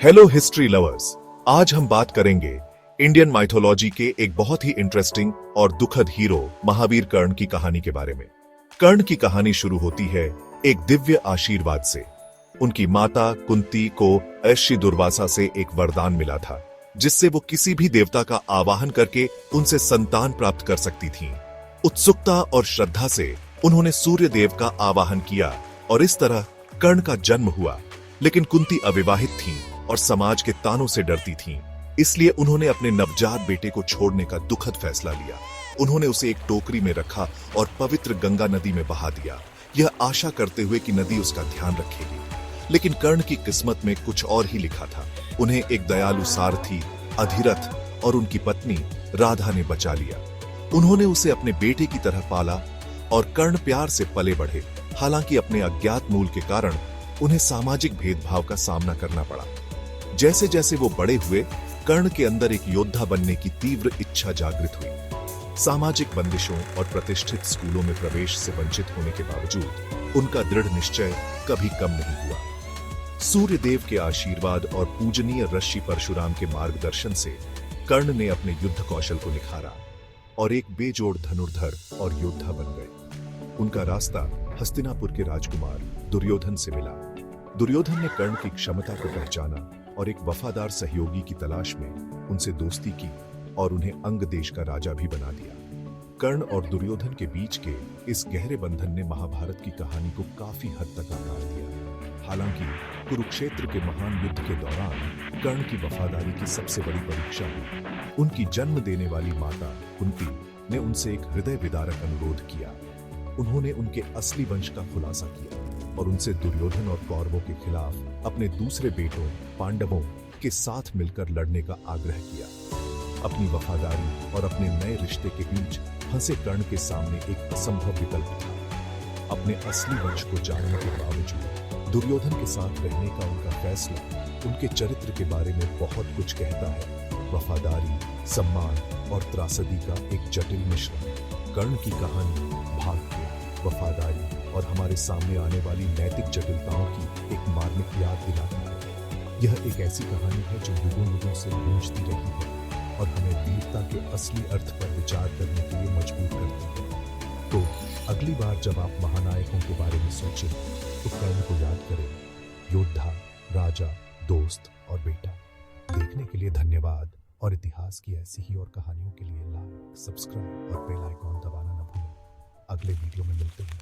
Hello history lovers, आज हम बात करेंगे इंडियन माइथोलॉजी के एक बहुत ही इंटरेस्टिंग और दुखद हीरो महावीर कर्ण की कहानी के बारे में। कर्ण की कहानी शुरू होती है एक दिव्य आशीर्वाद से। उनकी माता कुंती को ऋषि दुर्वासा से एक वरदान मिला था, जिससे वो किसी भी देवता का आवाहन करके उनसे संतान प्राप्त कर सकती थीं। उत्सुकता और श्रद्धा से उन्होंने सूर्य देव का आवाहन किया और इस तरह कर्ण का जन्म हुआ। लेकिन कुंती अविवाहित थीं और समाज के तानों से डरती थीं, इसलिए उन्होंने अपने नवजात बेटे को छोड़ने का दुखद फैसला लिया। उन्होंने उसे एक टोकरी में रखा और पवित्र गंगा नदी में बहा दिया, यह आशा करते हुए कि नदी उसका ध्यान रखेगी। लेकिन कर्ण की किस्मत में कुछ और ही लिखा था। उन्हें एक दयालु सारथी अधिरथ और उनकी पत्नी राधा ने बचा लिया। उन्होंने उसे अपने बेटे की तरह पाला और कर्ण प्यार से पले बढ़े। हालांकि अपने अज्ञात मूल के कारण उन्हें सामाजिक भेदभाव का सामना करना पड़ा। जैसे जैसे वो बड़े हुए, कर्ण के अंदर एक योद्धा बनने की तीव्र इच्छा जागृत हुई। सामाजिक बंदिशों और प्रतिष्ठित स्कूलों में प्रवेश से वंचित होने के बावजूद उनका दृढ़ निश्चय कभी कम नहीं हुआ। सूर्य देव के आशीर्वाद और पूजनीय ऋषि परशुराम के मार्गदर्शन से कर्ण ने अपने युद्ध कौशल को निखारा और एक बेजोड़ धनुर्धर और योद्धा बन गए। उनका रास्ता हस्तिनापुर के राजकुमार दुर्योधन से मिला। दुर्योधन ने कर्ण की क्षमता को पहचाना और एक वफादार सहयोगी की तलाश में उनसे दोस्ती की और उन्हें अंग देश का राजा भी बना दिया। कर्ण और दुर्योधन के बीच के इस गहरे बंधन ने महाभारत की कहानी को काफी हद तक आकार दिया। हालांकि कुरुक्षेत्र के महान युद्ध के दौरान कर्ण की वफादारी की सबसे बड़ी परीक्षा हुई। उनकी जन्म देने वाली माता कुंती ने उनसे एक हृदय विदारक अनुरोध किया। उन्होंने उनके असली वंश का खुलासा किया और उनसे दुर्योधन और कौरवों के खिलाफ अपने दूसरे बेटों पांडवों के साथ मिलकर लड़ने का आग्रह किया। अपनी वफादारी और अपने नए रिश्ते के बीच फंसे कर्ण के सामने एक असंभव विकल्प था। अपने असली वंश को जानने के बावजूद दुर्योधन के साथ रहने का उनका फैसला उनके चरित्र के बारे में बहुत कुछ कहता है। वफादारी, सम्मान और त्रासदी का एक जटिल मिश्रण। कर्ण की कहानी भाग्य, वफादारी और हमारे सामने आने वाली नैतिक जटिलताओं की एक मार्मिक याद दिलाती है। यह एक ऐसी कहानी है जो युगों युगों से गूंजती रही है और हमें वीरता के असली अर्थ पर विचार करने के लिए मजबूर करती है। तो अगली बार जब आप महानायकों के बारे में सोचें तो कर्ण को याद करें, योद्धा, राजा, दोस्त और बेटा। देखने के लिए धन्यवाद और इतिहास की ऐसी ही और कहानियों के लिए लाइक, सब्सक्राइब और बेल आइकॉन दबाना न भूलें। अगले वीडियो में मिलते हैं।